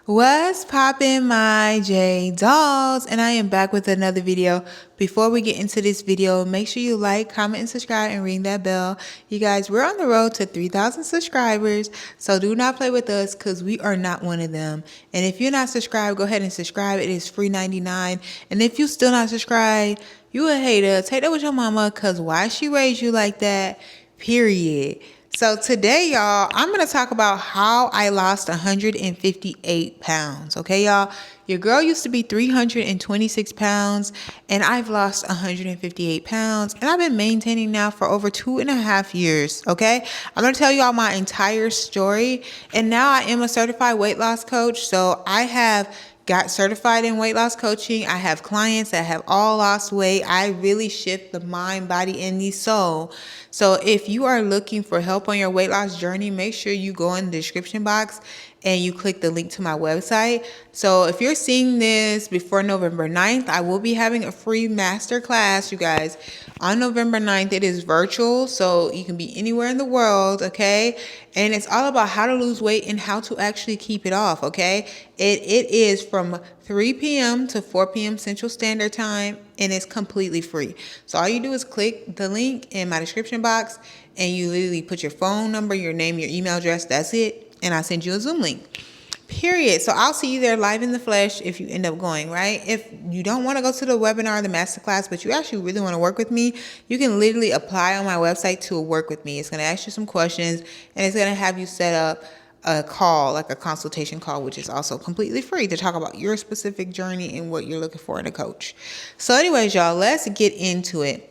What's poppin', my J dolls? And I am back with another video. Before we get into this video, make sure you like, comment, and subscribe and ring that bell. You guys, we're on the road to 3,000 subscribers, so do not play with us because we are not one of them. And if you're not subscribed, go ahead and subscribe. It is free 99. And if you still not subscribed, you a hater. Take that with your mama because why she raised you like that, period. So today, y'all, I'm going to talk about how I lost 158 pounds. Okay, y'all? Your girl used to be 326 pounds, and I've lost 158 pounds, and I've been maintaining now for over 2.5 years. Okay? I'm going to tell y'all my entire story, and now I am a certified weight loss coach, so I have got certified in weight loss coaching. I have clients that have all lost weight. I really shift the mind, body, and the soul. So if you are looking for help on your weight loss journey, make sure you go in the description box and you click the link to my website. So if you're seeing this before November 9th, I will be having a free masterclass, you guys, on November 9th. It is virtual, so you can be anywhere in the world, okay? And it's all about how to lose weight and how to actually keep it off, okay? It is from 3 p.m. to 4 p.m. Central Standard Time, and it's completely free. So all you do is click the link in my description box, and you literally put your phone number, your name, your email address, that's it, and I'll send you a Zoom link. Period. So I'll see you there live in the flesh if you end up going, right? If you don't want to go to the webinar or the masterclass, but you actually really want to work with me, you can literally apply on my website to work with me. It's going to ask you some questions, and it's going to have you set up a call, like a consultation call, which is also completely free to talk about your specific journey and what you're looking for in a coach. So anyways, y'all, let's get into it.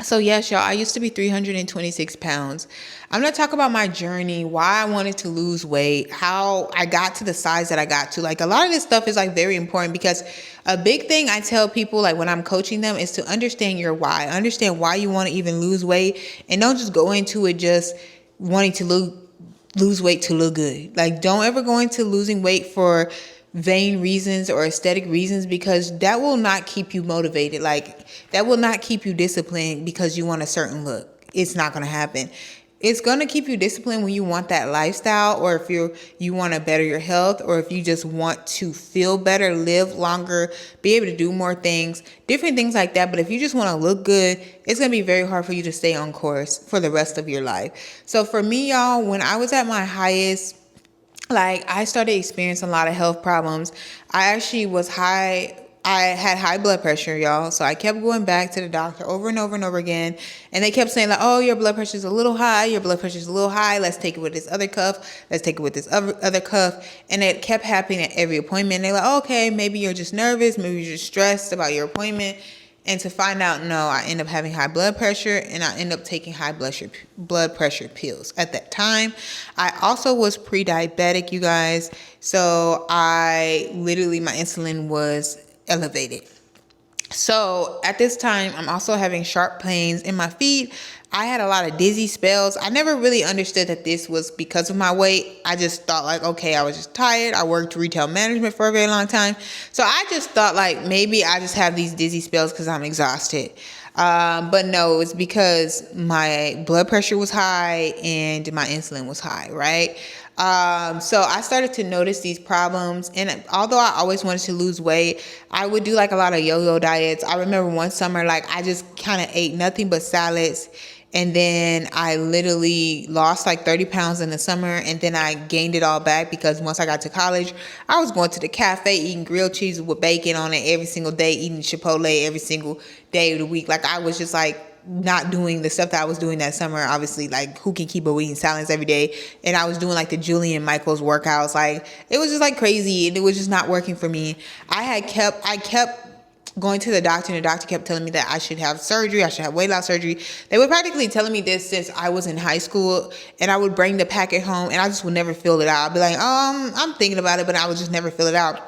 So yes, y'all, I used to be 326 pounds. I'm going to talk about my journey, why I wanted to lose weight, how I got to the size that I got to. Like, a lot of this stuff is like very important because a big thing I tell people, like when I'm coaching them, is to understand your why. Understand why you want to even lose weight, and don't just go into it just wanting to lose weight to look good. Like, don't ever go into losing weight for vain reasons or aesthetic reasons, because that will not keep you motivated. Like, that will not keep you disciplined because you want a certain look. It's not going to happen. It's going to keep you disciplined when you want that lifestyle, or if you want to better your health, or if you just want to feel better, live longer, be able to do more things, different things like that. But if you just want to look good, it's going to be very hard for you to stay on course for the rest of your life. So for me, y'all, when I was at my highest, like, I started experiencing a lot of health problems. I actually I had high blood pressure, y'all. So I kept going back to the doctor over and over and over again. And they kept saying, like, oh, your blood pressure is a little high. Your blood pressure is a little high. Let's take it with this other cuff. Let's take it with this other cuff. And it kept happening at every appointment. They're like, okay, maybe you're just nervous. Maybe you're just stressed about your appointment. And to find out, no, I end up having high blood pressure, and I end up taking high blood pressure pills. At that time, I also was pre-diabetic, you guys. So my insulin was elevated. So at this time, I'm also having sharp pains in my feet. I had a lot of dizzy spells. I never really understood that this was because of my weight. I just thought, like, okay, I was just tired. I worked retail management for a very long time. So I just thought, like, maybe I just have these dizzy spells because I'm exhausted. But no, it's because my blood pressure was high and my insulin was high, right? So I started to notice these problems, and although I always wanted to lose weight, I would do like a lot of yo-yo diets. I remember one summer, like, I just kind of ate nothing but salads, and then I literally lost like 30 pounds in the summer, and then I gained it all back because once I got to college, I was going to the cafe eating grilled cheese with bacon on it every single day, eating Chipotle every single day of the week. Like, I was just like not doing the stuff that I was doing that summer. Obviously, like, who can keep up eating salads every day? And I was doing like the Julian Michaels workouts. Like, it was just like crazy, and it was just not working for me. I kept going to the doctor, and the doctor kept telling me that I should have surgery. I should have weight loss surgery. They were practically telling me this since I was in high school, and I would bring the packet home, and I just would never fill it out. I'd be like, I'm thinking about it, but I would just never fill it out.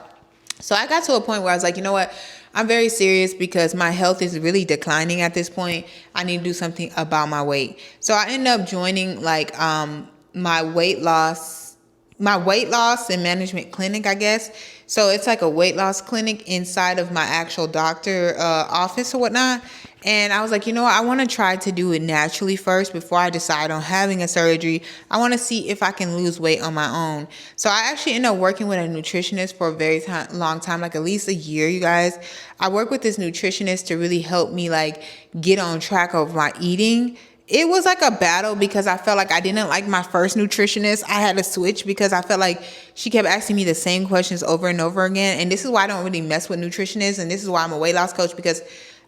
So I got to a point where I was like, you know what? I'm very serious because my health is really declining at this point. I need to do something about my weight. So I ended up joining like my weight loss and management clinic, I guess. So it's like a weight loss clinic inside of my actual doctor office or whatnot. And I was like, you know what? I want to try to do it naturally first before I decide on having a surgery. I want to see if I can lose weight on my own. So I actually ended up working with a nutritionist for a very long time, like at least a year, you guys. I worked with this nutritionist to really help me like get on track of my eating. It was like a battle because I felt like I didn't like my first nutritionist. I had to switch because I felt like she kept asking me the same questions over and over again. And this is why I don't really mess with nutritionists. And this is why I'm a weight loss coach, because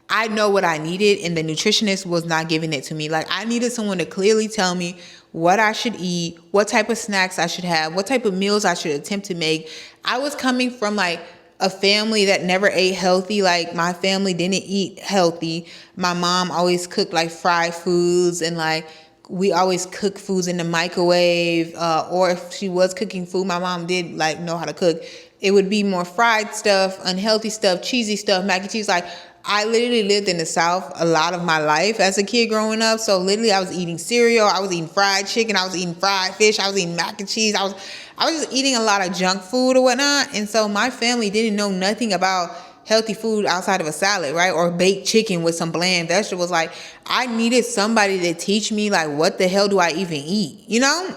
I know what I needed and the nutritionist was not giving it to me. Like I needed someone to clearly tell me what I should eat, what type of snacks I should have, what type of meals I should attempt to make. I was coming from like a family that never ate healthy. Like my family didn't eat healthy. My mom always cooked like fried foods, and like we always cook foods in the microwave, or if she was cooking food, my mom did like know how to cook. It would be more fried stuff, unhealthy stuff, cheesy stuff, mac and cheese. Like I literally lived in the South a lot of my life as a kid growing up. So literally I was eating cereal, I was eating fried chicken, I was eating fried fish, I was eating mac and cheese. I was just eating a lot of junk food or whatnot. And so my family didn't know nothing about healthy food outside of a salad, right? Or baked chicken with some bland vegetables. Like I needed somebody to teach me like, what the hell do I even eat, you know?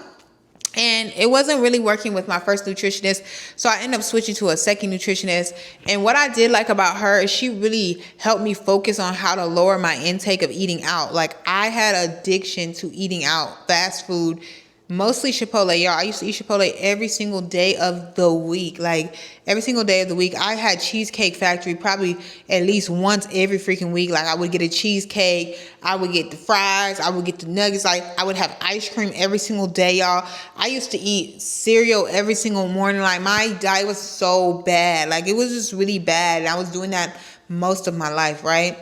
And it wasn't really working with my first nutritionist. So I ended up switching to a second nutritionist. And what I did like about her is she really helped me focus on how to lower my intake of eating out. Like I had addiction to eating out, fast food, mostly Chipotle, y'all. I used to eat Chipotle every single day of the week. Like every single day of the week. I had Cheesecake Factory probably at least once every freaking week. Like I would get a cheesecake, I would get the fries, I would get the nuggets. Like I would have ice cream every single day, y'all. I used to eat cereal every single morning. Like my diet was so bad. Like it was just really bad. And I was doing that most of my life, right?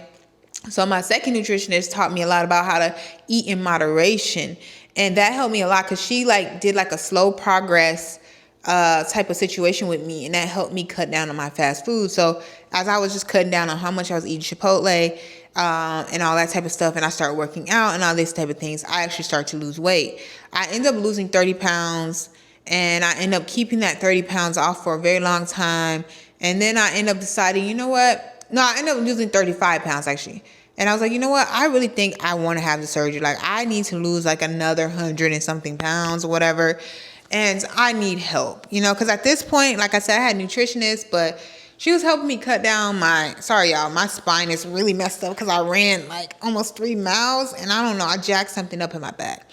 So my second nutritionist taught me a lot about how to eat in moderation. And that helped me a lot because she like did like a slow progress type of situation with me. And that helped me cut down on my fast food. So as I was just cutting down on how much I was eating Chipotle and all that type of stuff, and I started working out and all this type of things, I actually started to lose weight. I ended up losing 30 pounds and I ended up keeping that 30 pounds off for a very long time. And then I ended up deciding, you know what? No, I ended up losing 35 pounds actually. And I was like, you know what? I really think I want to have the surgery. Like I need to lose like another 100 and something pounds or whatever. And I need help, you know, because at this point, like I said, I had a nutritionist, but she was helping me cut down my spine is really messed up because I ran like almost 3 miles and I don't know, I jacked something up in my back.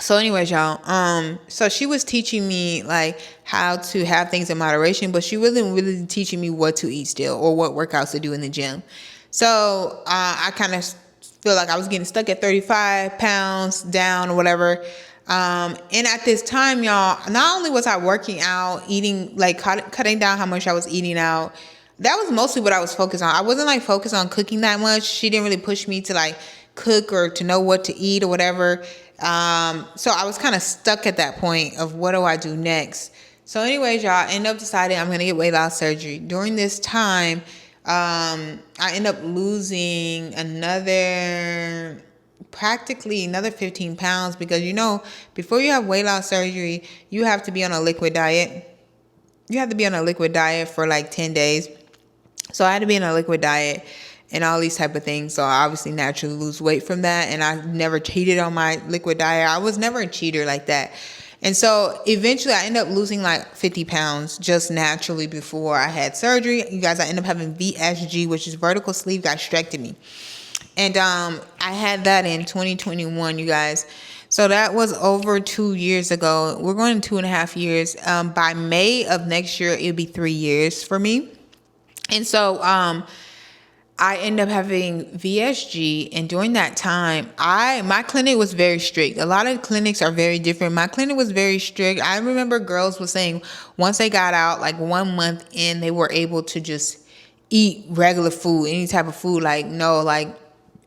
So anyways, y'all, so she was teaching me like how to have things in moderation, but she wasn't really teaching me what to eat still or what workouts to do in the gym. So I kind of feel like I was getting stuck at 35 pounds down or whatever. And at this time, y'all, not only was I working out, eating, like cutting down how much I was eating out, that was mostly what I was focused on. I wasn't like focused on cooking that much. She didn't really push me to like cook or to know what to eat or whatever. So I was kind of stuck at that point of what do I do next? So anyways, y'all, I end up deciding I'm going to get weight loss surgery. During this time, I end up losing practically another 15 pounds because, you know, before you have weight loss surgery, you have to be on a liquid diet. You have to be on a liquid diet for like 10 days. So I had to be on a liquid diet and all these type of things. So I obviously naturally lose weight from that. And I never cheated on my liquid diet. I was never a cheater like that. And so eventually I ended up losing like 50 pounds just naturally before I had surgery. You guys, I ended up having VSG, which is vertical sleeve gastrectomy. And I had that in 2021, you guys. So that was over 2 years ago. We're going 2.5 years. By May of next year, it'll be 3 years for me. And so I ended up having VSG, and during that time, my clinic was very strict. A lot of clinics are very different. My clinic was very strict. I remember girls were saying once they got out, like 1 month in, they were able to just eat regular food, any type of food. Like, no, like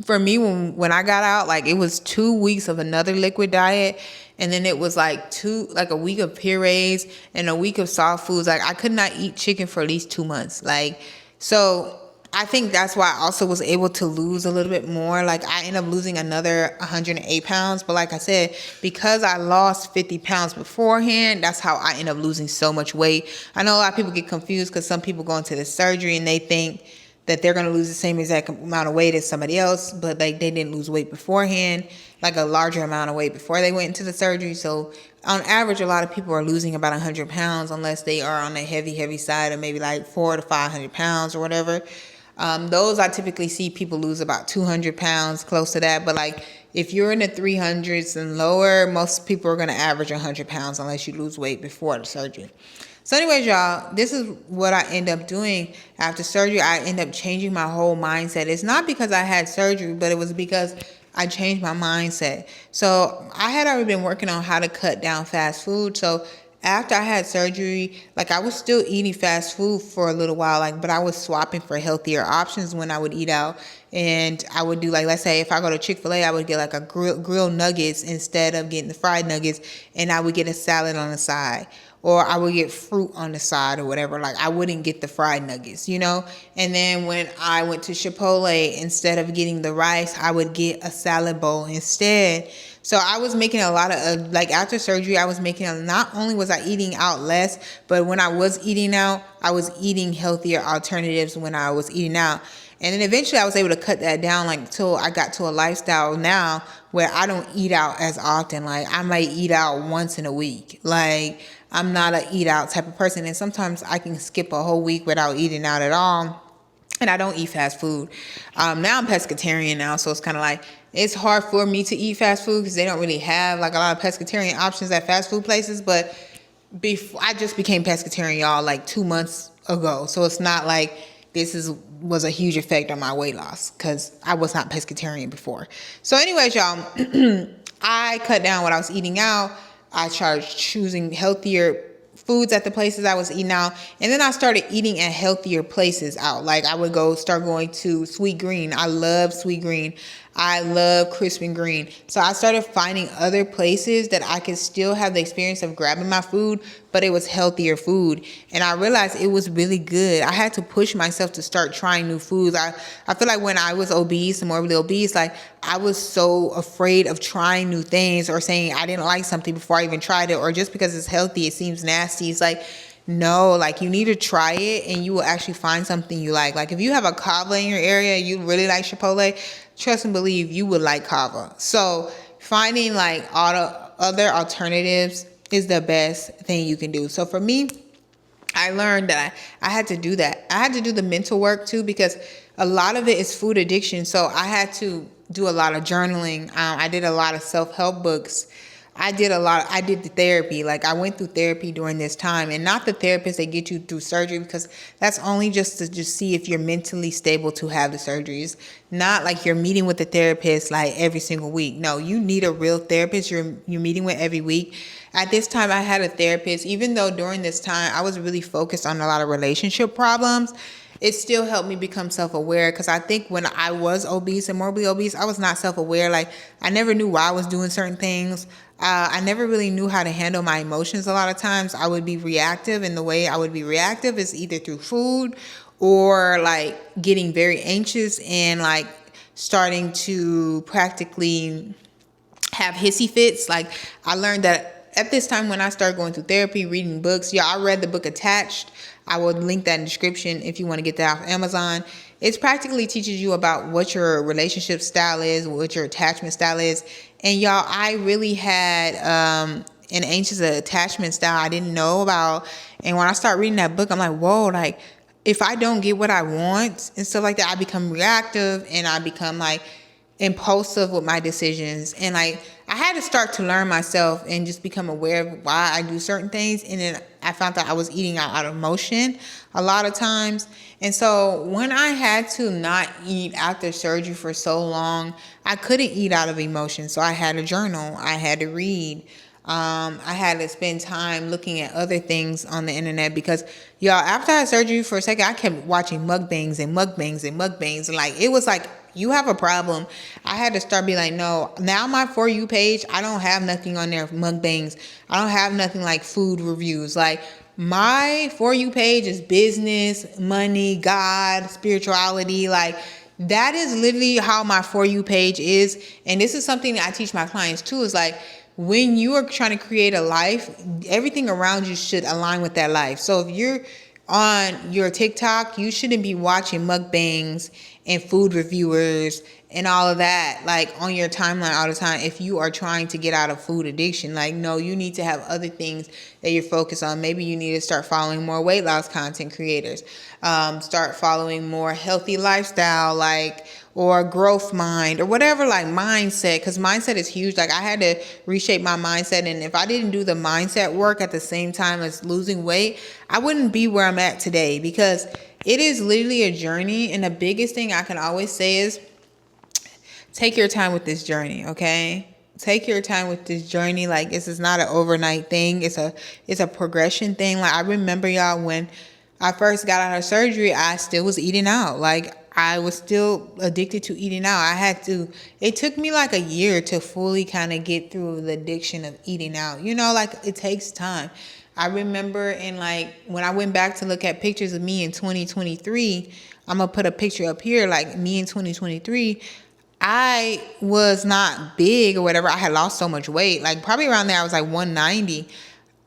for me, when I got out, like it was 2 weeks of another liquid diet. And then it was like a week of purees and a week of soft foods. Like I could not eat chicken for at least 2 months. Like, so I think that's why I also was able to lose a little bit more. Like I ended up losing another 108 pounds. But like I said, because I lost 50 pounds beforehand, that's how I ended up losing so much weight. I know a lot of people get confused because some people go into the surgery and they think that they're going to lose the same exact amount of weight as somebody else, but like they didn't lose weight beforehand, like a larger amount of weight before they went into the surgery. So on average, a lot of people are losing about 100 pounds unless they are on the heavy side of maybe like 400 to 500 pounds or whatever. Those I typically see people lose about 200 pounds, close to that. But like if you're in the 300s and lower, most people are going to average 100 pounds unless you lose weight before the surgery. So anyways, y'all, this is what I end up doing after surgery. I end up changing my whole mindset. It's not because I had surgery, but it was because I changed my mindset. So I had already been working on how to cut down fast food. So after I had surgery, like I was still eating fast food for a little while, like, but I was swapping for healthier options when I would eat out. And I would do like, let's say if I go to Chick-fil-A, I would get like a grilled nuggets instead of getting the fried nuggets, and I would get a salad on the side. Or I would get fruit on the side or whatever. Like I wouldn't get the fried nuggets, you know? And then when I went to Chipotle, instead of getting the rice, I would get a salad bowl instead. So I was making a lot of, like after surgery, I was making, not only was I eating out less, but when I was eating out, I was eating healthier alternatives when I was eating out. And then eventually I was able to cut that down, like till I got to a lifestyle now where I don't eat out as often. Like I might eat out once in a week. Like I'm not a eat out type of person. And sometimes I can skip a whole week without eating out at all. And I don't eat fast food. Now I'm pescatarian now. So it's kind of like, it's hard for me to eat fast food because they don't really have like a lot of pescatarian options at fast food places. But before, I just became pescatarian, y'all, like 2 months ago. So it's not like was a huge effect on my weight loss because I was not pescatarian before. So anyways, y'all, I cut down what I was eating out. I started choosing healthier foods at the places I was eating out. And then I started eating at healthier places out. Like I would start going to Sweet Green. I love Sweet Green. I love Crispin Green. So I started finding other places that I could still have the experience of grabbing my food, but it was healthier food. And I realized it was really good. I had to push myself to start trying new foods. I feel like when I was obese and morbidly obese, like I was so afraid of trying new things or saying I didn't like something before I even tried it, or just because it's healthy, it seems nasty. It's like, no, like you need to try it and you will actually find something you like. Like if you have a Kava in your area, you really like Chipotle, trust and believe you would like Kava. So finding like all the other alternatives is the best thing you can do. So for me, I learned that I had to do that. I had to do the mental work too, because a lot of it is food addiction. So I had to do a lot of journaling. I did a lot of self-help books. I did the therapy. Like I went through therapy during this time, and not the therapist that get you through surgery, because that's only just to just see if you're mentally stable to have the surgeries. Not like you're meeting with the therapist like every single week. No, you need a real therapist you're meeting with every week. At this time, I had a therapist, even though during this time I was really focused on a lot of relationship problems. It still helped me become self-aware, because I think when I was obese and morbidly obese, I was not self-aware. Like I never knew why I was doing certain things. I never really knew how to handle my emotions. A lot of times I would be reactive, and the way I would be reactive is either through food or like getting very anxious and like starting to practically have hissy fits. Like I learned that at this time when I started going through therapy, reading books. Yeah, I read the book Attached. I will link that in the description if you want to get that off Amazon. It practically teaches you about what your relationship style is, what your attachment style is. And y'all, I really had an anxious attachment style I didn't know about. And when I start reading that book, I'm like, whoa, like if I don't get what I want and stuff like that, I become reactive and I become like impulsive with my decisions. And like I had to start to learn myself and just become aware of why I do certain things. And then I found that I was eating out of emotion a lot of times. And so when I had to not eat after surgery for so long, I couldn't eat out of emotion. So I had to journal. I had to read. I had to spend time looking at other things on the internet, because y'all, after I had surgery for a second, I kept watching mukbangs and mukbangs and mukbangs. And like, it was like, you have a problem. I had to start being like, no, now my For You page, I don't have nothing on there mukbangs. I don't have nothing like food reviews. Like my For You page is business, money, God, spirituality. Like that is literally how my For You page is. And this is something that I teach my clients too, is like, when you are trying to create a life, everything around you should align with that life. So if you're on your TikTok, you shouldn't be watching mukbangs and food reviewers and all of that like on your timeline all the time if you are trying to get out of food addiction. Like, no, you need to have other things that you're focused on. Maybe you need to start following more weight loss content creators, start following more healthy lifestyle, like, or growth mind or whatever, like mindset, because mindset is huge. Like, I had to reshape my mindset, and if I didn't do the mindset work at the same time as losing weight, I wouldn't be where I'm at today, because it is literally a journey. And the biggest thing I can always say is take your time with this journey, okay? Take your time with this journey. Like, this is not an overnight thing. It's a progression thing. Like, I remember, y'all, when I first got out of surgery, I still was eating out. Like, I was still addicted to eating out. It took me like a year to fully kind of get through the addiction of eating out. You know, like, it takes time. I remember when I went back to look at pictures of me in 2023, I'm going to put a picture up here, like me in 2023, I was not big or whatever. I had lost so much weight. Like, probably around there, I was like 190.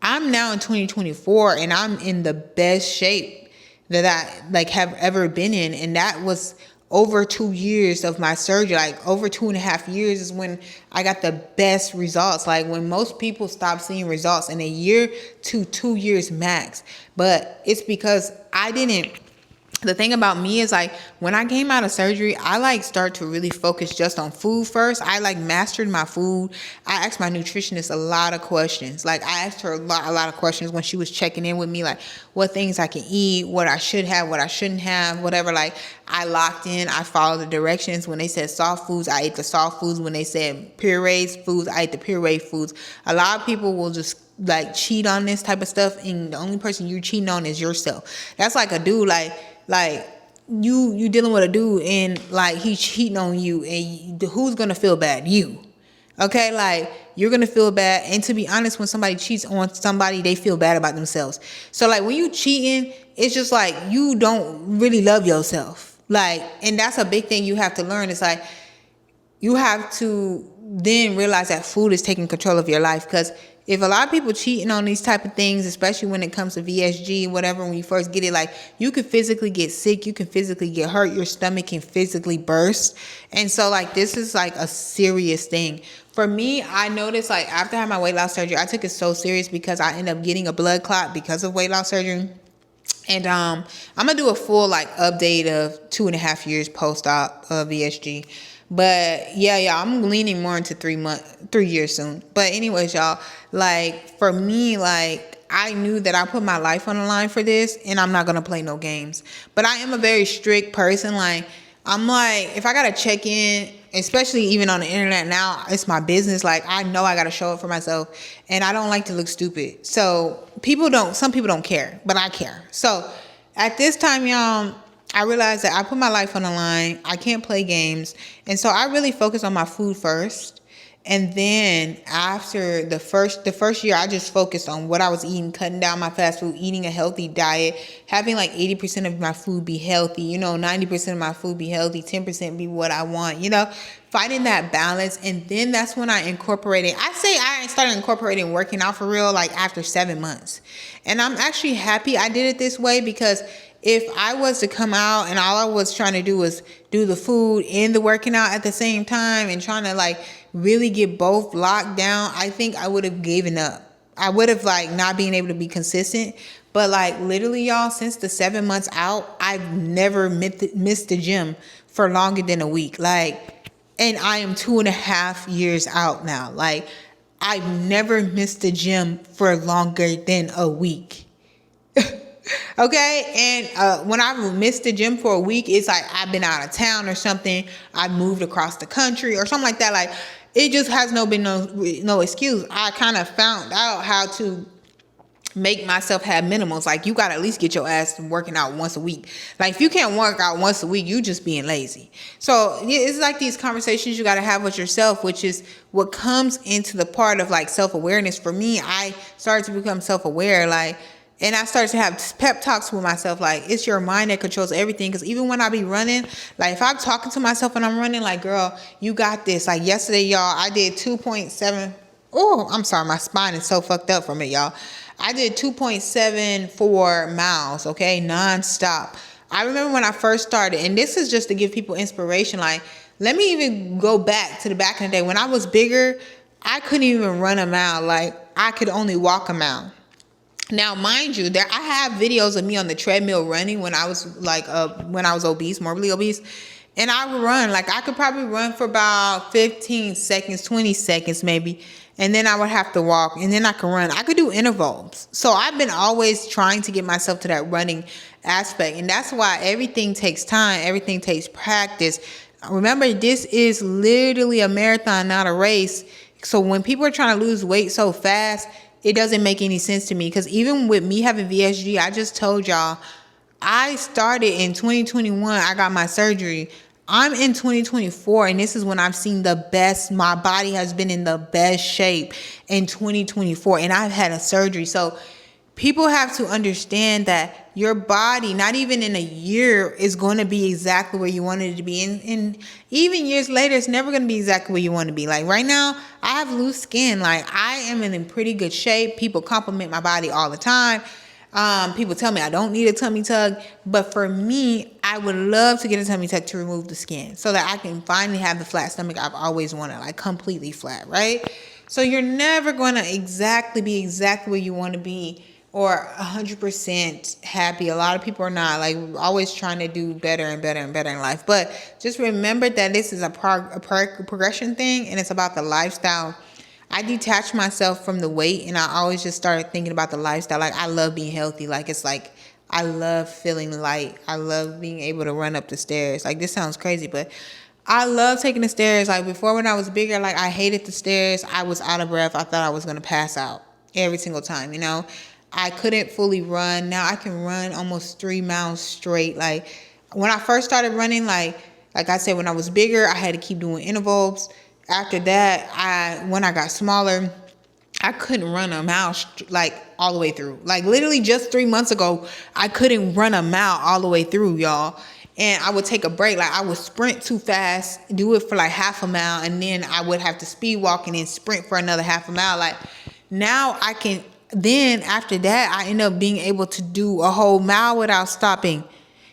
I'm now in 2024, and I'm in the best shape that I like have ever been in. And that was over 2 years of my surgery. Like, over 2.5 years is when I got the best results. Like, when most people stop seeing results in a year to 2 years max. But it's because the thing about me is, like, when I came out of surgery, I start to really focus just on food first. I mastered my food. I asked my nutritionist a lot of questions. Like, I asked her a lot of questions when she was checking in with me, like what things I can eat, what I should have, what I shouldn't have, whatever. Like, I locked in. I followed the directions. When they said soft foods, I ate the soft foods. When they said pureed foods, I ate the pureed foods. A lot of people will just cheat on this type of stuff, and the only person you're cheating on is yourself. That's like a dude, like you dealing with a dude, and he's cheating on you, and who's gonna feel bad? You. Okay, like, you're gonna feel bad. And to be honest, when somebody cheats on somebody, they feel bad about themselves. So, like, when you cheating, it's just like you don't really love yourself. Like, and that's a big thing you have to learn. It's like you have to then realize that food is taking control of your life. Because if a lot of people cheating on these type of things, especially when it comes to VSG, whatever, when you first get it, like, you could physically get sick, you can physically get hurt, your stomach can physically burst. And so, like, this is like a serious thing. For me, I noticed, like, after I had my weight loss surgery, I took it so serious because I ended up getting a blood clot because of weight loss surgery. And I'm gonna do a full update of 2.5 years post-op of VSG. But yeah, I'm leaning more into 3 years soon. But anyways, y'all, like, for me, like, I knew that I put my life on the line for this, and I'm not gonna play no games. But I am a very strict person. Like, I'm like, if I gotta check in, especially even on the internet now, it's my business. Like, I know I gotta show up for myself, and I don't like to look stupid. So some people don't care, but I care. So at this time, y'all, I realized that I put my life on the line. I can't play games. And so I really focused on my food first. And then after the first year, I just focused on what I was eating, cutting down my fast food, eating a healthy diet, having 80% of my food be healthy, 90% of my food be healthy, 10% be what I want, finding that balance. And then that's when I started incorporating working out for real, after 7 months. And I'm actually happy I did it this way, because if I was to come out and all I was trying to do was do the food and the working out at the same time and trying to really get both locked down, I think I would have given up. I would have not being able to be consistent. But literally, y'all, since the 7 months out, I've never missed the gym for longer than a week. And I am 2.5 years out now. I've never missed the gym for longer than a week. Okay, and when I've missed the gym for a week, it's I've been out of town or something. I moved across the country or something like that. It just has been no excuse. I kind of found out how to make myself have minimums. You got to at least get your ass working out once a week. If you can't work out once a week, you just being lazy. So it's these conversations you got to have with yourself, which is what comes into the part of self-awareness. For me, I started to become self-aware, and I started to have pep talks with myself, it's your mind that controls everything. Because even when I be running, if I'm talking to myself and I'm running, girl, you got this. Yesterday, y'all, I did 2.7. Oh, I'm sorry. My spine is so fucked up from it, y'all. I did 2.74 miles, okay, nonstop. I remember when I first started, and this is just to give people inspiration. Like, let me even go back to the back in the day. When I was bigger, I couldn't even run a mile. Like, I could only walk a mile. Now, mind you, I have videos of me on the treadmill running when I was like, when I was obese, morbidly obese. And I would run, like I could probably run for about 15 seconds, 20 seconds maybe. And then I would have to walk, and then I could run. I could do intervals. So I've been always trying to get myself to that running aspect. And that's why everything takes time. Everything takes practice. Remember, this is literally a marathon, not a race. So when people are trying to lose weight so fast, it doesn't make any sense to me. Because even with me having VSG, I just told y'all, I started in 2021. I got my surgery. I'm in 2024, and this is when I've seen the best. My body has been in the best shape in 2024, and I've had a surgery. So people have to understand that your body, not even in a year, is going to be exactly where you wanted it to be. And even years later, it's never going to be exactly where you want to be. Like right now, I have loose skin. Like I am in pretty good shape. People compliment my body all the time. People tell me I don't need a tummy tuck, but for me, I would love to get a tummy tuck to remove the skin so that I can finally have the flat stomach I've always wanted, like completely flat, right? So you're never going to be exactly where you want to be or 100% happy. A lot of people are not, like always trying to do better and better and better in life. But just remember that this is a progression thing, and it's about the lifestyle. I detached myself from the weight, and I always just started thinking about the lifestyle. Like I love being healthy. Like it's like I love feeling light. I love being able to run up the stairs. Like this sounds crazy, but I love taking the stairs. Like before, when I was bigger, like I hated the stairs. I was out of breath. I thought I was going to pass out every single time, you know. I couldn't fully run. Now I can run almost 3 miles straight. Like when I first started running, like I said, when I was bigger, I had to keep doing intervals. After that, when I got smaller, I couldn't run a mile like all the way through. Like literally just 3 months ago, I couldn't run a mile all the way through, y'all. And I would take a break. Like I would sprint too fast, do it for like half a mile, and then I would have to speed walk and then sprint for another half a mile. Like now I can. Then after that, I ended up being able to do a whole mile without stopping.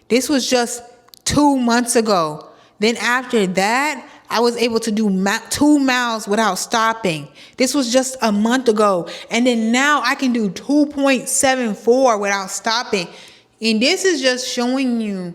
This was just 2 months ago. Then after that, I was able to do 2 miles without stopping. This was just a month ago. And then now I can do 2.74 without stopping. And this is just showing you,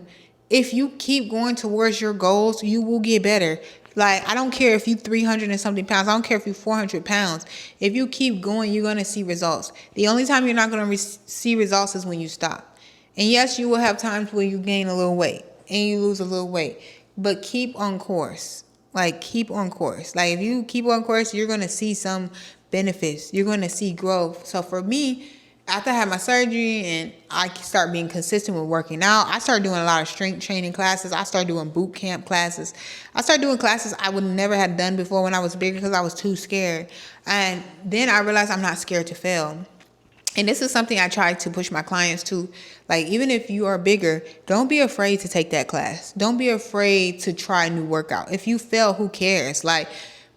if you keep going towards your goals, you will get better. Like, I don't care if you 300 and something pounds. I don't care if you 400 pounds. If you keep going, you're going to see results. The only time you're not going to see results is when you stop. And yes, you will have times where you gain a little weight and you lose a little weight. But keep on course. Like, keep on course. Like, if you keep on course, you're going to see some benefits. You're going to see growth. So for me, after I had my surgery and I started being consistent with working out, I started doing a lot of strength training classes. I started doing boot camp classes. I started doing classes I would never have done before when I was bigger because I was too scared. And then I realized I'm not scared to fail. And this is something I try to push my clients to. Like, even if you are bigger, don't be afraid to take that class. Don't be afraid to try a new workout. If you fail, who cares? Like,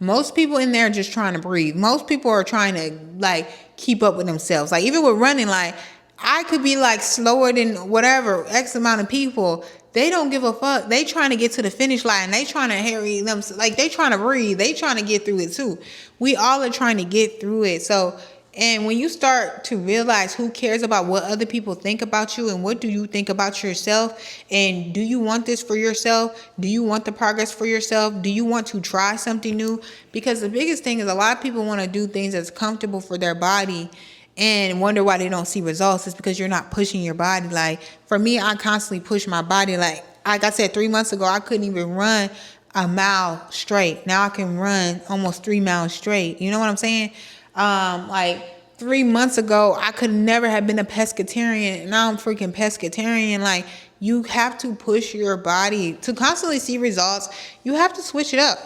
most people in there are just trying to breathe. Most people are trying to, like, keep up with themselves. Like, even with running, like, I could be, like, slower than whatever, X amount of people. They don't give a fuck. They trying to get to the finish line. They trying to hurry them. Like, they trying to breathe. They trying to get through it, too. We all are trying to get through it. So, and when you start to realize who cares about what other people think about you and what do you think about yourself, and do you want this for yourself? Do you want the progress for yourself? Do you want to try something new? Because the biggest thing is a lot of people want to do things that's comfortable for their body and wonder why they don't see results. It's because you're not pushing your body. Like for me, I constantly push my body. Like I said, 3 months ago, I couldn't even run a mile straight. Now I can run almost 3 miles straight. You know what I'm saying? Like 3 months ago, I could never have been a pescatarian. Now I'm freaking pescatarian. Like, you have to push your body to constantly see results. You have to switch it up.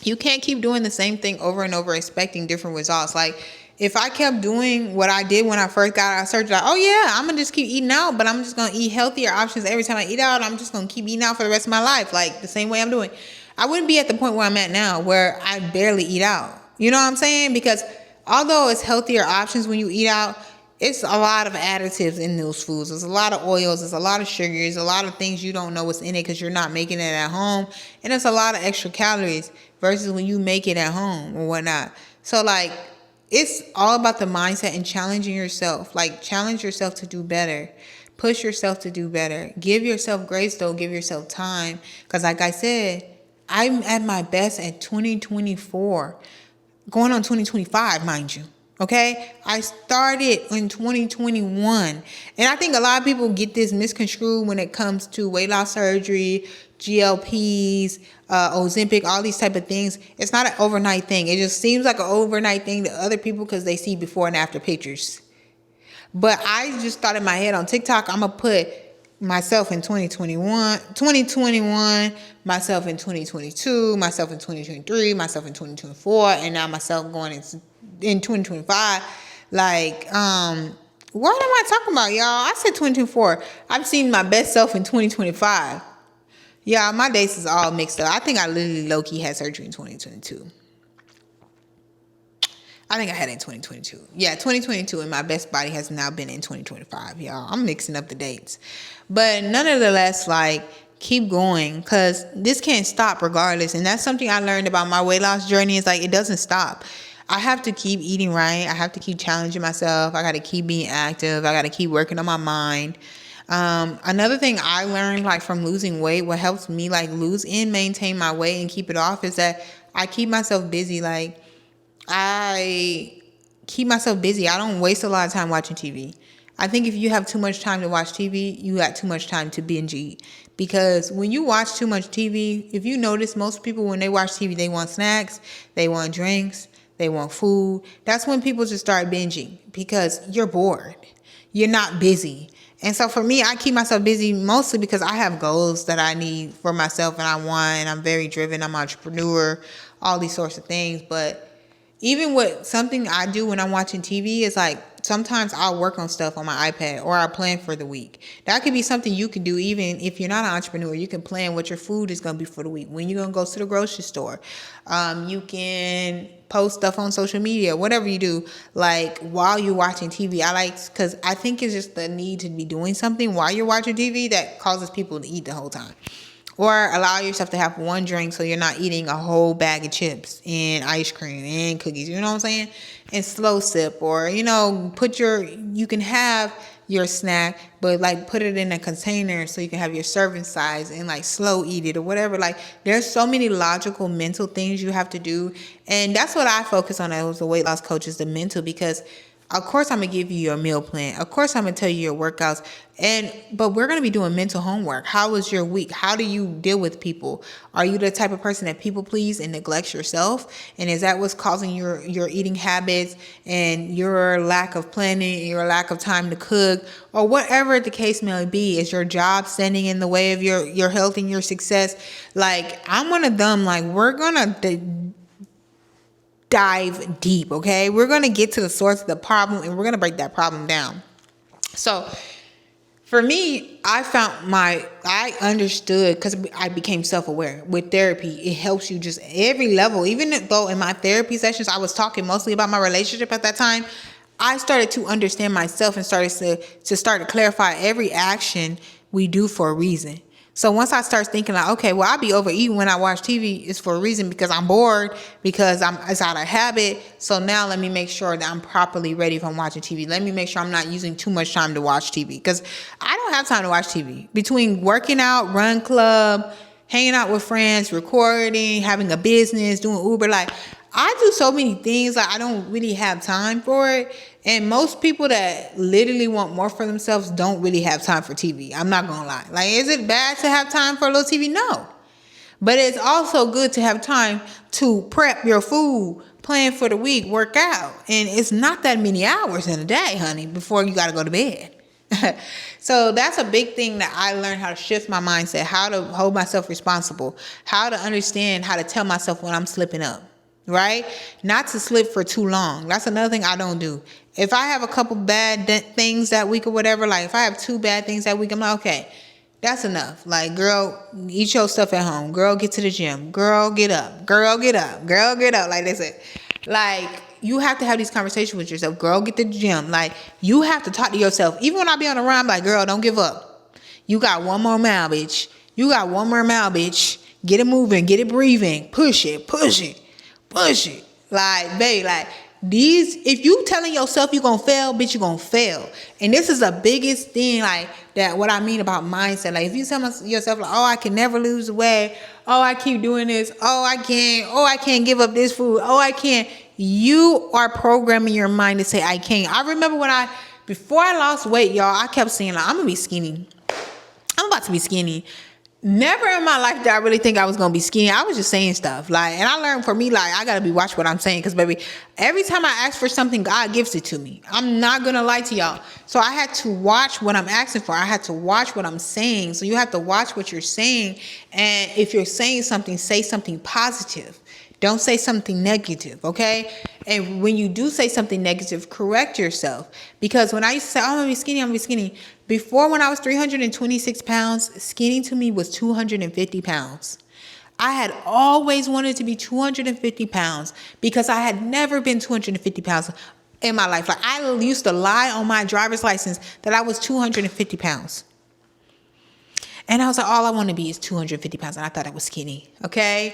You can't keep doing the same thing over and over expecting different results. Like, if I kept doing what I did when I first got out of surgery, like, oh yeah, I'm gonna just keep eating out, but I'm just gonna eat healthier options every time I eat out. I'm just gonna keep eating out for the rest of my life, like the same way I'm doing. I wouldn't be at the point where I'm at now, where I barely eat out. You know what I'm saying? Because although it's healthier options when you eat out, it's a lot of additives in those foods. There's a lot of oils, there's a lot of sugars, a lot of things you don't know what's in it because you're not making it at home. And it's a lot of extra calories versus when you make it at home or whatnot. So like, it's all about the mindset and challenging yourself. Like, challenge yourself to do better. Push yourself to do better. Give yourself grace though. Give yourself time. Because like I said, I'm at my best at 2024. Going on 2025, mind you. Okay? I started in 2021. And I think a lot of people get this misconstrued when it comes to weight loss surgery, GLPs, Ozempic, all these type of things. It's not an overnight thing. It just seems like an overnight thing to other people because they see before and after pictures. But I just thought in my head on TikTok, I'm going to put myself in 2021, myself in 2022, myself in 2023, myself in 2024, and now myself going in 2025. Like, what am I talking about, y'all? I said 2024. I've seen my best self in 2025. Yeah, my dates is all mixed up. I think I literally low-key had surgery in 2022. I think I had it in 2022. Yeah, 2022, and my best body has now been in 2025, y'all. I'm mixing up the dates. But nonetheless, like, keep going because this can't stop regardless. And that's something I learned about my weight loss journey is like, it doesn't stop. I have to keep eating right. I have to keep challenging myself. I got to keep being active. I got to keep working on my mind. Another thing I learned like from losing weight, what helps me like lose and maintain my weight and keep it off is that I keep myself busy. Like, I keep myself busy. I don't waste a lot of time watching TV. I think if you have too much time to watch TV, you got too much time to binge eat. Because when you watch too much TV, if you notice, most people, when they watch TV, they want snacks, they want drinks, they want food. That's when people just start binging because you're bored. You're not busy. And so for me, I keep myself busy mostly because I have goals that I need for myself and I want, and I'm very driven. I'm an entrepreneur, all these sorts of things. But even with something I do when I'm watching TV is like, sometimes I'll work on stuff on my iPad or I'll plan for the week. That could be something you can do even if you're not an entrepreneur. You can plan what your food is going to be for the week, when you're going to go to the grocery store. You can post stuff on social media, whatever you do, like while you're watching TV. Because I think it's just the need to be doing something while you're watching TV that causes people to eat the whole time. Or allow yourself to have one drink so you're not eating a whole bag of chips and ice cream and cookies, you know what I'm saying? And slow sip, or, you know, you can have your snack, but like put it in a container so you can have your serving size and like slow eat it or whatever. Like, there's so many logical mental things you have to do. And that's what I focus on as a weight loss coach, is the mental, because of course, I'm going to give you your meal plan. Of course, I'm going to tell you your workouts. But we're going to be doing mental homework. How was your week? How do you deal with people? Are you the type of person that people please and neglects yourself? And is that what's causing your eating habits and your lack of planning, your lack of time to cook, or whatever the case may be? Is your job standing in the way of your health and your success? Like, I'm one of them. Like, we're going to dive deep, okay? We're going to get to the source of the problem and we're going to break that problem down. So for me, I understood, because I became self-aware with therapy. It helps you just every level. Even though in my therapy sessions, I was talking mostly about my relationship at that time, I started to understand myself and started to clarify every action we do for a reason. So once I start thinking like, okay, well, I'll be overeating when I watch TV, it's for a reason, because I'm bored, because it's out of habit. So now let me make sure that I'm properly ready if I'm watching TV. Let me make sure I'm not using too much time to watch TV, because I don't have time to watch TV. Between working out, run club, hanging out with friends, recording, having a business, doing Uber, like, I do so many things, like, I don't really have time for it. And most people that literally want more for themselves don't really have time for TV. I'm not going to lie. Like, is it bad to have time for a little TV? No. But it's also good to have time to prep your food, plan for the week, work out. And it's not that many hours in a day, honey, before you got to go to bed. So that's a big thing that I learned, how to shift my mindset, how to hold myself responsible, how to understand how to tell myself when I'm slipping up. Right? Not to slip for too long. That's another thing I don't do. If I have a couple bad things that week or whatever, like if I have 2 bad things that week, I'm like, okay, that's enough. Like, girl, eat your stuff at home. Girl, get to the gym. Girl, get up. Girl, get up. Girl, get up. Like they said. Like, you have to have these conversations with yourself. Girl, get to the gym. Like, you have to talk to yourself. Even when I be on the run, I'm like, girl, don't give up. You got one more mile, bitch. You got one more mile, bitch. Get it moving, get it breathing. Push it, push it, push it. Like, babe, like, these, if you telling yourself you gonna fail, bitch, you gonna fail. And this is the biggest thing, like, that what I mean about mindset. Like, if you tell yourself, like, oh, I can never lose weight. Oh, I keep doing this. Oh, I can't give up this food. Oh, I can't. You are programming your mind to say, I can't. I remember before I lost weight, y'all, I kept saying, like, I'm gonna be skinny. I'm about to be skinny. Never in my life did I really think I was gonna be skinny. I was just saying stuff, like, and I learned, for me, like, I gotta be watch what I'm saying, because baby, every time I ask for something, God gives it to me. I'm not gonna lie to y'all. So I had to watch what I'm asking for. I had to watch what I'm saying. So you have to watch what you're saying, and if you're saying something, say something positive. Don't say something negative, okay? And when you do say something negative, correct yourself. Because when I used to say, oh, I'm gonna be skinny, I'm gonna be skinny. Before, when I was 326 pounds, skinny to me was 250 pounds. I had always wanted to be 250 pounds because I had never been 250 pounds in my life. Like, I used to lie on my driver's license that I was 250 pounds. And I was like, all I want to be is 250 pounds. And I thought I was skinny, okay?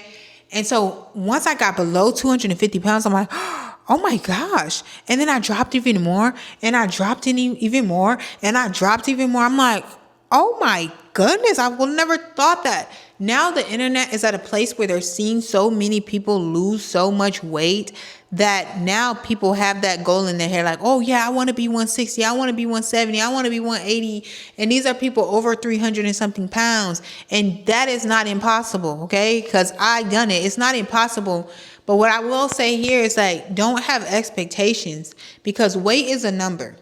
And so once I got below 250 pounds, I'm like, oh my gosh. And then I dropped even more, and I dropped even more, and I dropped even more. I'm like, oh my goodness, I would never thought that. Now the internet is at a place where they're seeing so many people lose so much weight that now people have that goal in their head, like, oh yeah, I want to be 160, I want to be 170, I want to be 180. And these are people over 300 and something pounds. And that is not impossible, okay? Because I done it. It's not impossible. But what I will say here is, like, don't have expectations, because weight is a number.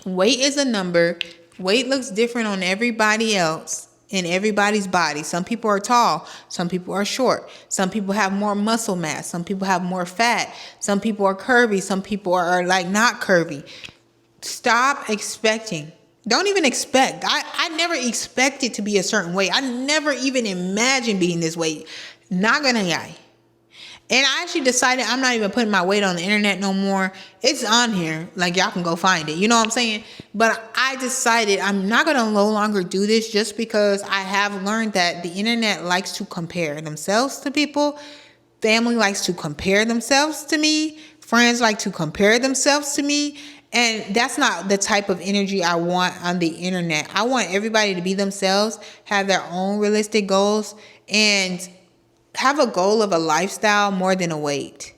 Weight is a number. Weight looks different on everybody else. In everybody's body. Some people are tall. Some people are short. Some people have more muscle mass. Some people have more fat. Some people are curvy. Some people are like not curvy. Stop expecting. Don't even expect. I never expected to be a certain weight. I never even imagined being this weight. Not gonna lie. And I actually decided I'm not even putting my weight on the internet no more. It's on here. Like, y'all can go find it. You know what I'm saying? But I decided I'm not going to no longer do this, just because I have learned that the internet likes to compare themselves to people. Family likes to compare themselves to me. Friends like to compare themselves to me. And that's not the type of energy I want on the internet. I want everybody to be themselves, have their own realistic goals, and have a goal of a lifestyle more than a weight.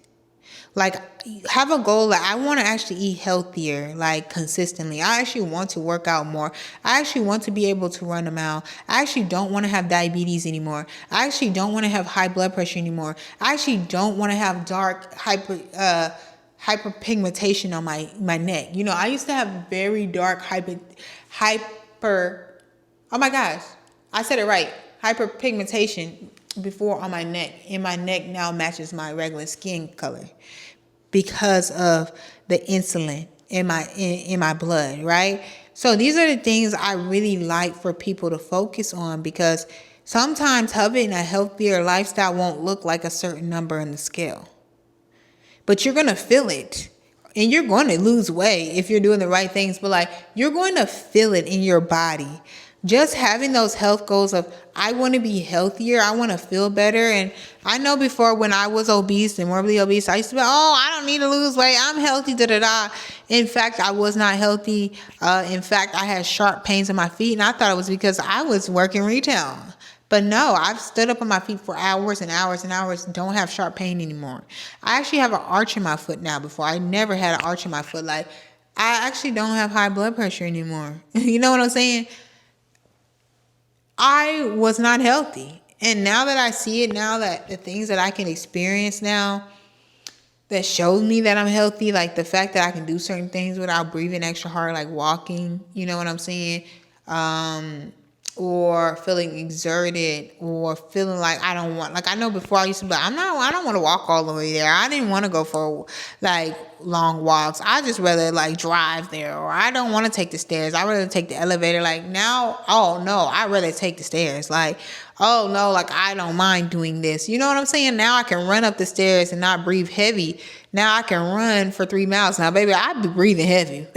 Like, have a goal that I want to actually eat healthier, like, consistently. I actually want to work out more. I actually want to be able to run a mile. I actually don't want to have diabetes anymore. I actually don't want to have high blood pressure anymore. I actually don't want to have dark hyperpigmentation on my neck. You know, I used to have very dark oh my gosh, I said it right. Hyperpigmentation before on my neck, and my neck now matches my regular skin color because of the insulin in my blood, right? So these are the things I really like for people to focus on, because sometimes having a healthier lifestyle won't look like a certain number in the scale, but you're going to feel it. And you're going to lose weight if you're doing the right things, but like, you're going to feel it in your body. Just having those health goals of, I want to be healthier, I want to feel better. And I know before, when I was obese and morbidly obese, I used to be, oh, I don't need to lose weight, I'm healthy, da-da-da. In fact, I was not healthy. In fact, I had sharp pains in my feet, and I thought it was because I was working retail. But no, I've stood up on my feet for hours and hours and hours, don't have sharp pain anymore. I actually have an arch in my foot now. Before, I never had an arch in my foot. Like, I actually don't have high blood pressure anymore. You know what I'm saying? I was not healthy. And now that I see it, now that the things that I can experience now that shows me that I'm healthy, like the fact that I can do certain things without breathing extra hard, like walking, you know what I'm saying? Or feeling exerted, or feeling like I know before I used to be, I don't want to walk all the way there. I didn't want to go for like long walks. I just rather like drive there, or I don't want to take the stairs. I rather take the elevator. Like now, oh no, I rather take the stairs. Like, oh no, like I don't mind doing this. You know what I'm saying? Now I can run up the stairs and not breathe heavy. Now I can run for 3 miles. Now, baby, I be breathing heavy.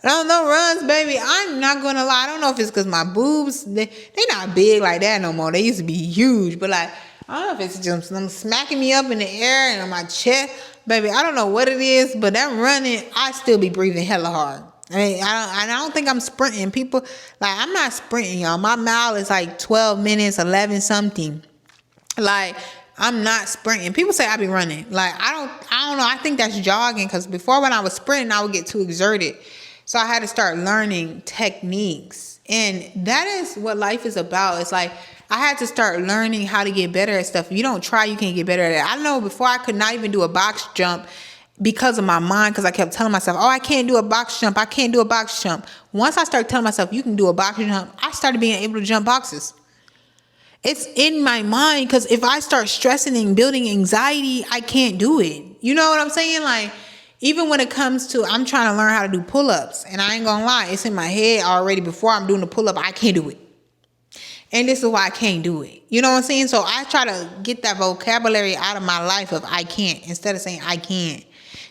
No runs, baby. I'm not gonna lie. I don't know if it's because my boobs, they not big like that no more. They used to be huge, but like, I don't know if it's just them smacking me up in the air and on my chest. Baby, I don't know what it is, but that running, I still be breathing hella hard. I mean, I don't think I'm sprinting. People, like, I'm not sprinting, y'all. My mile is like 12 minutes, 11 something. Like, I'm not sprinting. People say I be running. Like, I don't know. I think that's jogging, because before when I was sprinting, I would get too exerted. So I had to start learning techniques. And that is what life is about. It's like, I had to start learning how to get better at stuff. If you don't try, you can't get better at it. I know before I could not even do a box jump because of my mind, because I kept telling myself, oh, I can't do a box jump. I can't do a box jump. Once I started telling myself, you can do a box jump, I started being able to jump boxes. It's in my mind, because if I start stressing and building anxiety, I can't do it. You know what I'm saying? Like, even when it comes to, I'm trying to learn how to do pull-ups, and I ain't gonna lie, it's in my head already before I'm doing the pull-up, I can't do it. And this is why I can't do it. You know what I'm saying? So I try to get that vocabulary out of my life of I can't, instead of saying I can.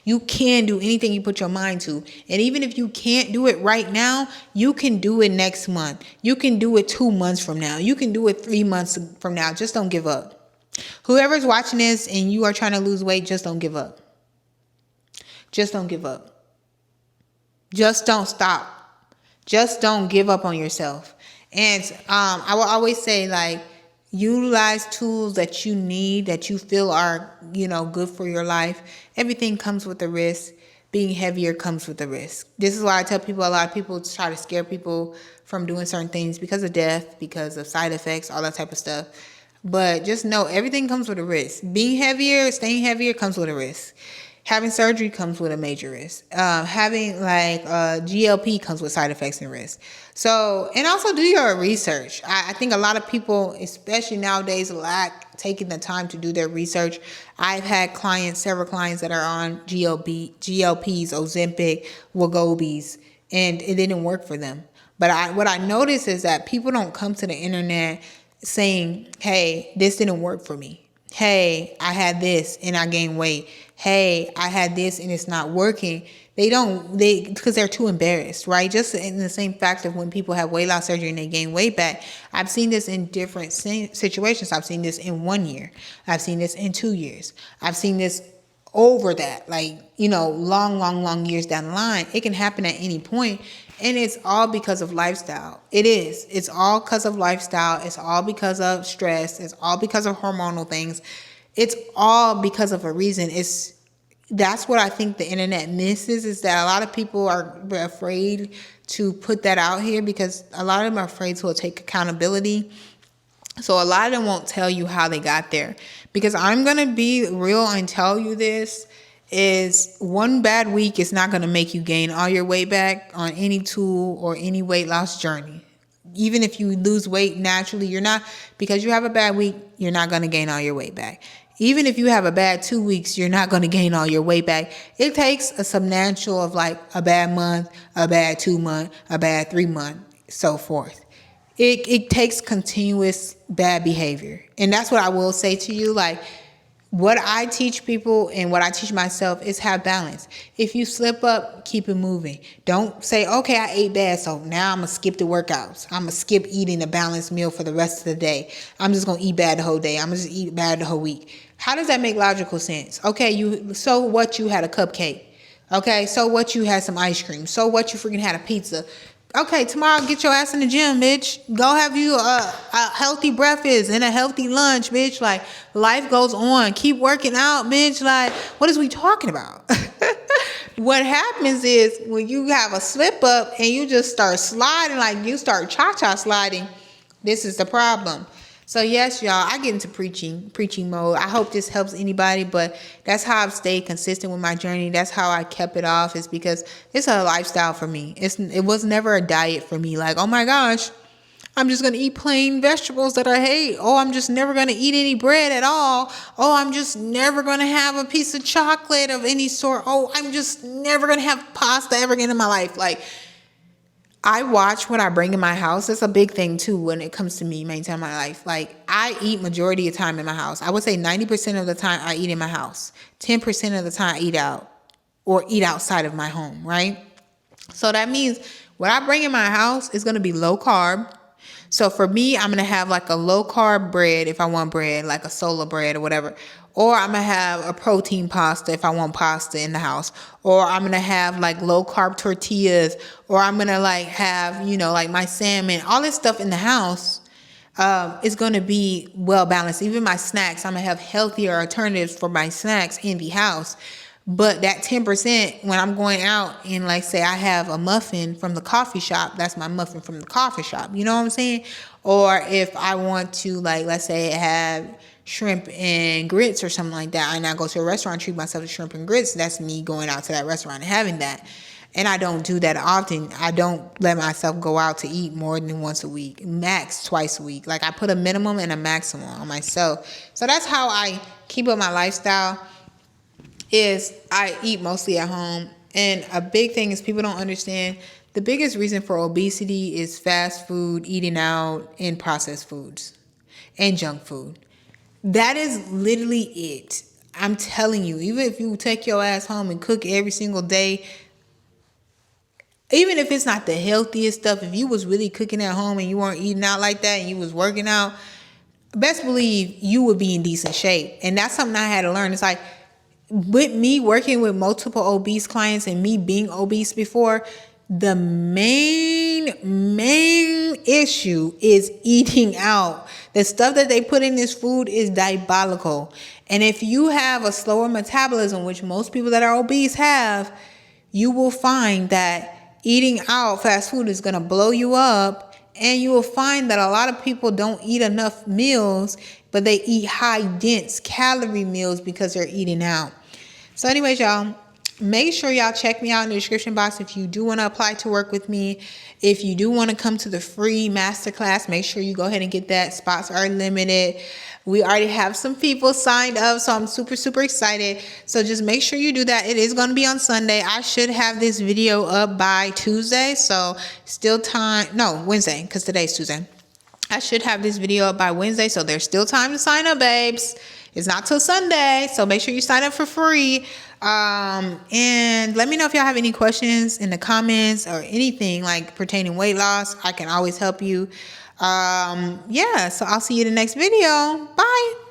You can do anything you put your mind to. And even if you can't do it right now, you can do it next month. You can do it 2 months from now. You can do it 3 months from now. Just don't give up. Whoever's watching this and you are trying to lose weight, just don't give up. Just don't give up. Just don't stop. Just don't give up on yourself. And I will always say, like, utilize tools that you need, that you feel are, good for your life. Everything comes with a risk. Being heavier comes with a risk. This is why I tell people, a lot of people try to scare people from doing certain things because of death, because of side effects, all that type of stuff. But just know everything comes with a risk. Being heavier, staying heavier comes with a risk. Having surgery comes with a major risk. Having GLP comes with side effects and risk. So, and also do your research. I think a lot of people, especially nowadays, lack taking the time to do their research. I've had several clients that are on GLPs, Ozempic, Wegovys, and it didn't work for them. But what I noticed is that people don't come to the internet saying, hey, this didn't work for me. Hey, I had this and I gained weight. Hey, I had this and it's not working. Because they're too embarrassed, right? Just in the same fact of when people have weight loss surgery and they gain weight back. I've seen this in different situations. I've seen this in 1 year. I've seen this in 2 years. I've seen this over that, long years down the line. It can happen at any point. And it's all because of lifestyle. It is. It's all because of lifestyle. It's all because of stress. It's all because of hormonal things. It's all because of a reason. That's what I think the internet misses, is that a lot of people are afraid to put that out here, because a lot of them are afraid to take accountability. So a lot of them won't tell you how they got there. Because I'm going to be real and tell you this, is one bad week is not going to make you gain all your weight back on any tool or any weight loss journey. Even if you lose weight naturally, because you have a bad week, you're not going to gain all your weight back. Even if you have a bad 2 weeks, you're not going to gain all your weight back. It takes a substantial of like a bad month, a bad 2 month, a bad 3 month, so forth. It takes continuous bad behavior. And that's what I will say to you. Like, what I teach people and what I teach myself is have balance. If you slip up, keep it moving. Don't say, okay, I ate bad, so now I'm going to skip the workouts. I'm going to skip eating a balanced meal for the rest of the day. I'm just going to eat bad the whole day. I'm going to just eat bad the whole week. How does that make logical sense? Okay, so what, you had a cupcake? Okay, so what, you had some ice cream? So what, you freaking had a pizza? Okay, tomorrow get your ass in the gym, bitch. Go have you a healthy breakfast and a healthy lunch, bitch. Like, life goes on. Keep working out, bitch. Like, what is we talking about? What happens is when you have a slip up and you just start sliding, like you start cha-cha sliding, this is the problem. So yes, y'all, I get into preaching mode. I hope this helps anybody, but that's how I've stayed consistent with my journey. That's how I kept it off, is because it's a lifestyle for me. It was never a diet for me. Like, oh my gosh, I'm just going to eat plain vegetables that I hate. Oh, I'm just never going to eat any bread at all. Oh, I'm just never going to have a piece of chocolate of any sort. Oh, I'm just never going to have pasta ever again in my life. Like, I watch what I bring in my house. That's a big thing too when it comes to me maintaining my life. Like, I eat majority of the time in my house. I would say 90% of the time I eat in my house. 10% of the time I eat out or eat outside of my home, right? So that means what I bring in my house is going to be low carb. So for me, I'm going to have like a low carb bread if I want bread, like a sola bread or whatever. Or I'm going to have a protein pasta if I want pasta in the house. Or I'm going to have like low carb tortillas. Or I'm going to like have, you know, like my salmon, all this stuff in the house. Is going to be well balanced. Even my snacks, I'm going to have healthier alternatives for my snacks in the house. But that 10%, when I'm going out and like say I have a muffin from the coffee shop, that's my muffin from the coffee shop. You know what I'm saying? Or if I want to, like, let's say have shrimp and grits or something like that, and I go to a restaurant, treat myself to shrimp and grits, that's me going out to that restaurant and having that. And I don't do that often. I don't let myself go out to eat more than once a week, max twice a week. Like, I put a minimum and a maximum on myself. So that's how I keep up my lifestyle. Is I eat mostly at home. And a big thing is people don't understand the biggest reason for obesity is fast food, eating out, and processed foods and junk food. That is literally it. I'm telling you, even if you take your ass home and cook every single day, even if it's not the healthiest stuff, if you was really cooking at home and you weren't eating out like that and you was working out, best believe you would be in decent shape. And that's something I had to learn. It's like, with me working with multiple obese clients and me being obese before, the main issue is eating out. The stuff that they put in this food is diabolical. And if you have a slower metabolism, which most people that are obese have, you will find that eating out fast food is going to blow you up. And you will find that a lot of people don't eat enough meals, but they eat high dense calorie meals because they're eating out. So anyways, y'all, make sure y'all check me out in the description box if you do want to apply to work with me. If you do want to come to the free masterclass, make sure you go ahead and get that. Spots are limited. We already have some people signed up, so I'm super, super excited. So just make sure you do that. It is going to be on Sunday. I should have this video up by Tuesday, so still time. No, Wednesday, because today's Tuesday. I should have this video up by Wednesday, so there's still time to sign up, babes. It's not till Sunday, so make sure you sign up for free. And let me know if y'all have any questions in the comments or anything like pertaining weight loss. I can always help you. Yeah, so I'll see you in the next video. Bye.